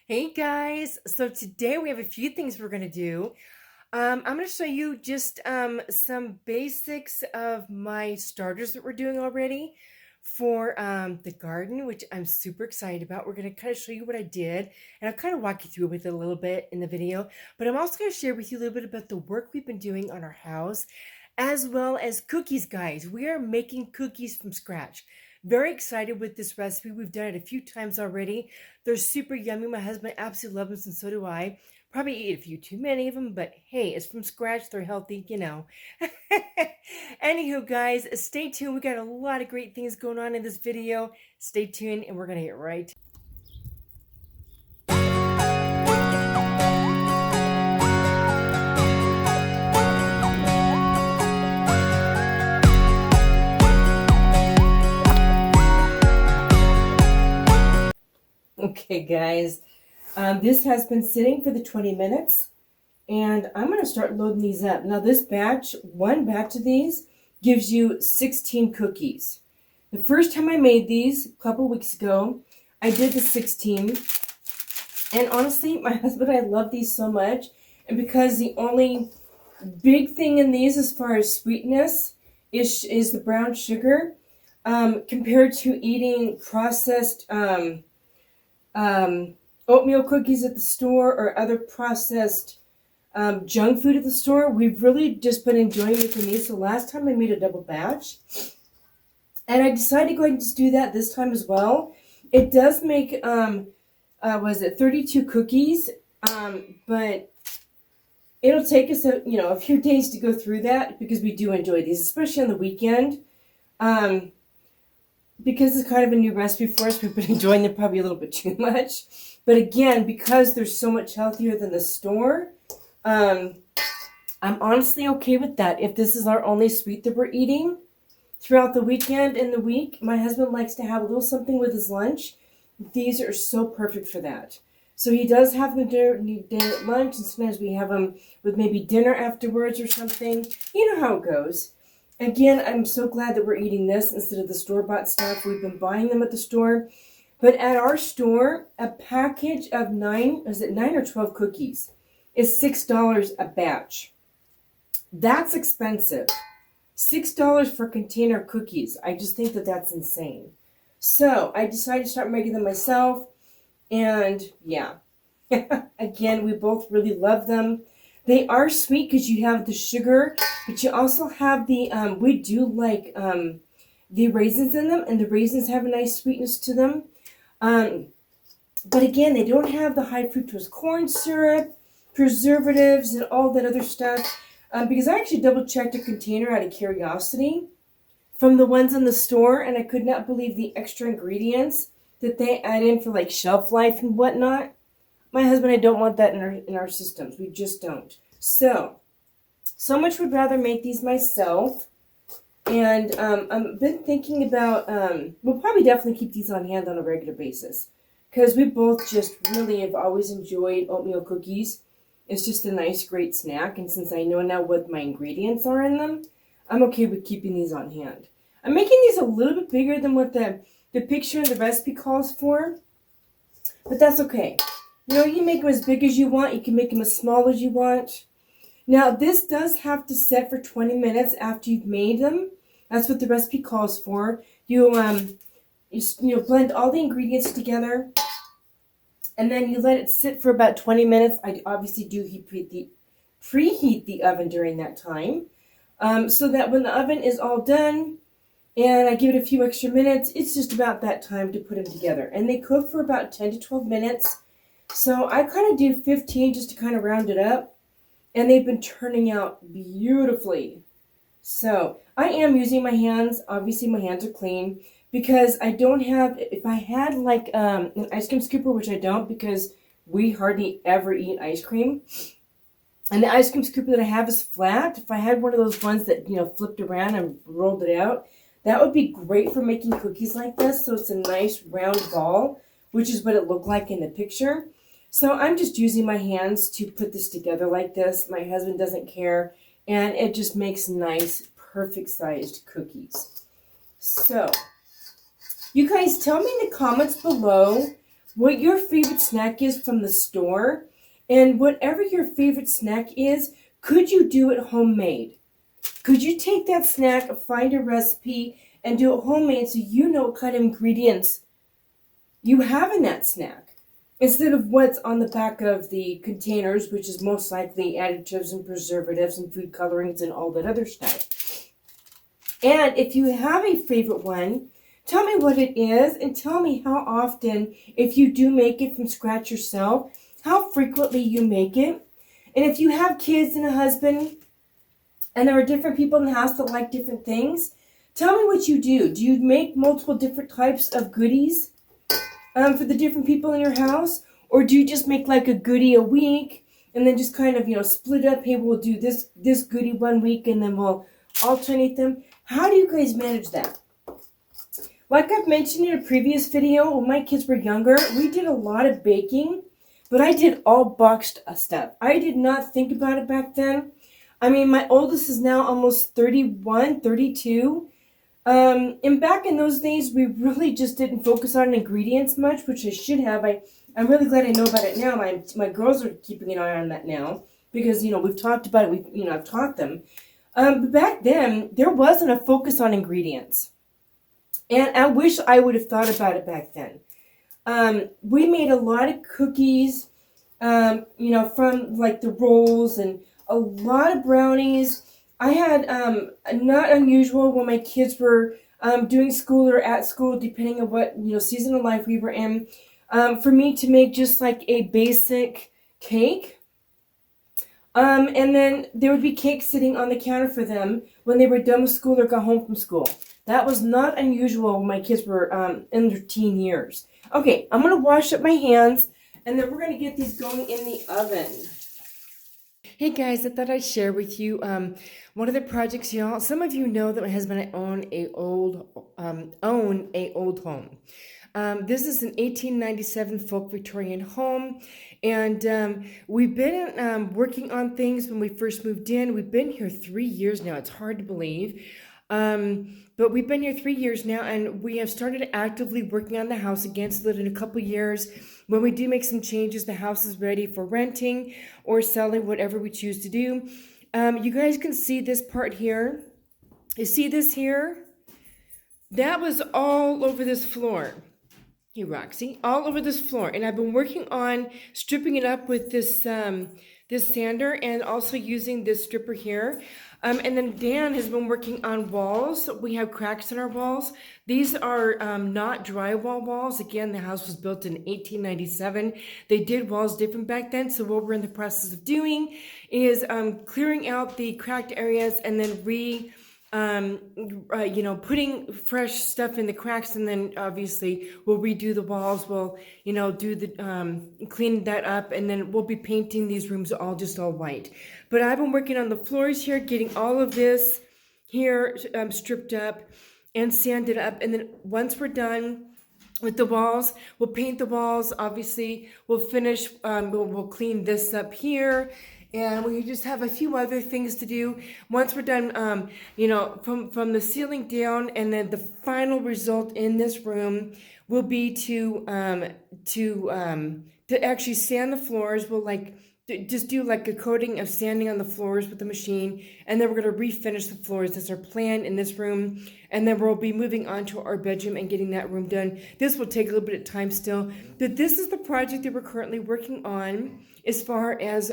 Hey guys, so today we have a few things we're gonna do. I'm gonna show you just some basics of my starters that we're doing already for the garden, which I'm super excited about. We're gonna kind of show you what I did, and I'll kind of walk you through with it a little bit in the video. But I'm also gonna share with you a little bit about the work we've been doing on our house, as well as cookies, guys. We are making cookies from scratch. Very excited with this recipe. We've done it a few times already. They're super yummy. My husband absolutely loves them, and so do I. Probably eat a few too many of them, but hey, it's from scratch. They're healthy. Anywho, guys, stay tuned. We got a lot of great things going on in this video. Stay tuned, and we're going to get right. Okay, guys, this has been sitting for the 20 minutes. And I'm going to start loading these up. Now this batch, one batch of these, gives you 16 cookies. The first time I made these, a couple weeks ago, I did the 16. And honestly, my husband and I love these so much. And because the only big thing in these as far as sweetness is the brown sugar, compared to eating processed oatmeal cookies at the store or other processed junk food at the store, we've really just been enjoying making these. So last time I made a double batch, and I decided to go ahead and just do that this time as well. It does make was it 32 cookies, but it'll take us a few days to go through that because we do enjoy these, especially on the weekend. Because it's kind of a new recipe for us, we've been enjoying them probably a little bit too much. But again, because they're so much healthier than the store, I'm honestly okay with that. If this is our only sweet that we're eating throughout the weekend and the week, my husband likes to have a little something with his lunch. These are so perfect for that. So he does have them dinner at lunch, and sometimes we have them with maybe dinner afterwards or something. You know how it goes. Again, I'm so glad that we're eating this instead of the store-bought stuff. We've been buying them at the store. But at our store, a package of 9 or 12 cookies is $6 a batch. That's expensive. $6 for a container of cookies. I just think that that's insane. So I decided to start making them myself. And yeah, again, we both really love them. They are sweet because you have the sugar, but you also have the, we do like the raisins in them, and the raisins have a nice sweetness to them. But again, they don't have the high fructose corn syrup, preservatives, and all that other stuff. Because I actually double checked a container out of curiosity from the ones in the store, and I could not believe the extra ingredients that they add in for like shelf life and whatnot. My husband and I don't want that in our systems. We just don't. So much would rather make these myself. And I've been thinking about, we'll probably definitely keep these on hand on a regular basis. Because we both just really have always enjoyed oatmeal cookies. It's just a nice, great snack. And since I know now what my ingredients are in them, I'm okay with keeping these on hand. I'm making these a little bit bigger than what the picture and the recipe calls for. But that's okay. You know, you can make them as big as you want. You can make them as small as you want. Now, this does have to set for 20 minutes after you've made them. That's what the recipe calls for. You blend all the ingredients together, and then you let it sit for about 20 minutes. I obviously do preheat the oven during that time, so that when the oven is all done, and I give it a few extra minutes, it's just about that time to put them together. And they cook for about 10 to 12 minutes. So I kind of do 15 just to kind of round it up. And they've been turning out beautifully. So I am using my hands. Obviously my hands are clean because I don't have, if I had like an ice cream scooper, which I don't because we hardly ever eat ice cream. And the ice cream scooper that I have is flat. If I had one of those ones that, flipped around and rolled it out, that would be great for making cookies like this. So it's a nice round ball, which is what it looked like in the picture. So I'm just using my hands to put this together like this. My husband doesn't care, and it just makes nice, perfect-sized cookies. So you guys tell me in the comments below what your favorite snack is from the store, and whatever your favorite snack is, could you do it homemade? Could you take that snack, find a recipe, and do it homemade so you know what kind of ingredients you have in that snack? Instead of what's on the back of the containers, which is most likely additives and preservatives and food colorings and all that other stuff. And if you have a favorite one, tell me what it is and tell me how often, if you do make it from scratch yourself, how frequently you make it. And if you have kids and a husband, and there are different people in the house that like different things, tell me what you do. Do you make multiple different types of goodies for the different people in your house? Or do you just make like a goodie a week and then just kind of, split up? Hey, we'll do this goodie one week and then we'll alternate them. How do you guys manage that? Like I've mentioned in a previous video, when my kids were younger, we did a lot of baking, but I did all boxed stuff. I did not think about it back then. I mean, my oldest is now almost 31, 32. And back in those days, we really just didn't focus on ingredients much, which I should have. I'm really glad I know about it now. My girls are keeping an eye on that now because, we've talked about it. I've taught them. But back then, there wasn't a focus on ingredients. And I wish I would have thought about it back then. We made a lot of cookies, from like the rolls and a lot of brownies. I had, not unusual when my kids were doing school or at school, depending on what, season of life we were in, for me to make just like a basic cake. And then there would be cake sitting on the counter for them when they were done with school or got home from school. That was not unusual when my kids were in their teen years. Okay, I'm going to wash up my hands, and then we're going to get these going in the oven. Hey guys, I thought I'd share with you one of the projects, y'all. Some of you know that my husband and I own a old home. This is an 1897 folk Victorian home, and we've been working on things when we first moved in. We've been here 3 years now. It's hard to believe, but we've been here 3 years now, and we have started actively working on the house again so that in a couple years, when we do make some changes, the house is ready for renting or selling, whatever we choose to do. You guys can see this part here. You see this here? That was all over this floor. Hey, Roxy, all over this floor. And I've been working on stripping it up with this this sander and also using this stripper here. And then Dan has been working on walls. We have cracks in our walls. These are not drywall walls. Again, the house was built in 1897. They did walls different back then. So what we're in the process of doing is clearing out the cracked areas and then putting fresh stuff in the cracks, and then obviously we'll redo the walls. We'll, do the, clean that up, and then we'll be painting these rooms all white. But I've been working on the floors here, getting all of this here stripped up and sanded up. And then once we're done with the walls, we'll paint the walls. Obviously, we'll finish, we'll clean this up here. And we just have a few other things to do. Once we're done, from the ceiling down, and then the final result in this room will be to actually sand the floors. We'll just do like a coating of sanding on the floors with the machine, and then we're going to refinish the floors. That's our plan in this room, and then we'll be moving on to our bedroom and getting that room done. This will take a little bit of time still, but this is the project that we're currently working on as far as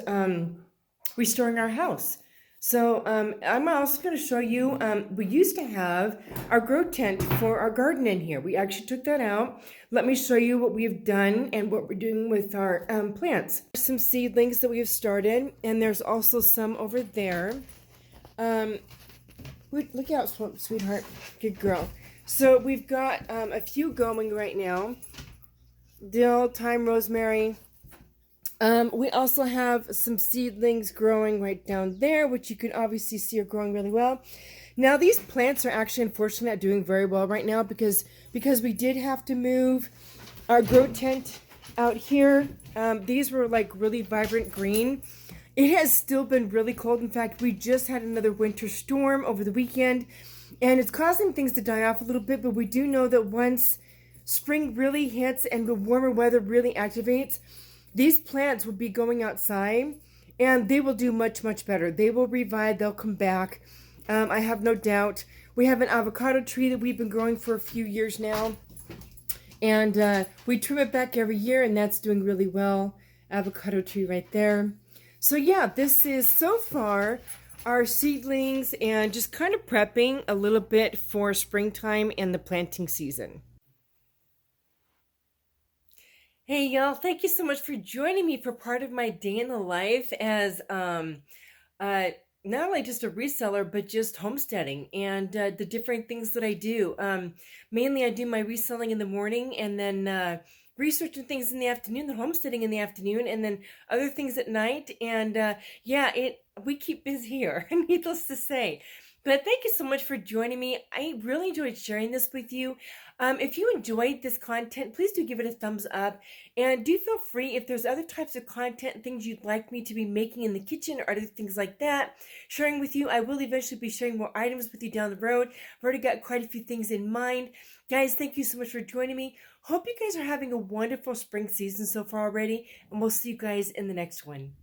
restoring our house. So I'm also going to show you, we used to have our grow tent for our garden in here. We actually took that out. Let me show you what we've done and what we're doing with our plants. Some seedlings that we have started, and there's also some over there. Look out, sweetheart. Good girl. So we've got a few going right now. Dill, thyme, rosemary. We also have some seedlings growing right down there, which you can obviously see are growing really well. Now, these plants are actually unfortunately not doing very well right now because we did have to move our grow tent out here. These were like really vibrant green. It has still been really cold. In fact, we just had another winter storm over the weekend, and it's causing things to die off a little bit, but we do know that once spring really hits and the warmer weather really activates, these plants will be going outside and they will do much, much better. They will revive, they'll come back. I have no doubt. We have an avocado tree that we've been growing for a few years now. And we trim it back every year, and that's doing really well. Avocado tree right there. So yeah, this is so far our seedlings and just kind of prepping a little bit for springtime and the planting season. Hey y'all, thank you so much for joining me for part of my day in the life as not only just a reseller, but just homesteading and the different things that I do. Mainly, I do my reselling in the morning and then researching things in the afternoon, the homesteading in the afternoon, and then other things at night. And yeah, we keep busy here, needless to say. But thank you so much for joining me. I really enjoyed sharing this with you. If you enjoyed this content, please do give it a thumbs up. And do feel free, if there's other types of content, things you'd like me to be making in the kitchen or other things like that, sharing with you. I will eventually be sharing more items with you down the road. I've already got quite a few things in mind. Guys, thank you so much for joining me. Hope you guys are having a wonderful spring season so far already. And we'll see you guys in the next one.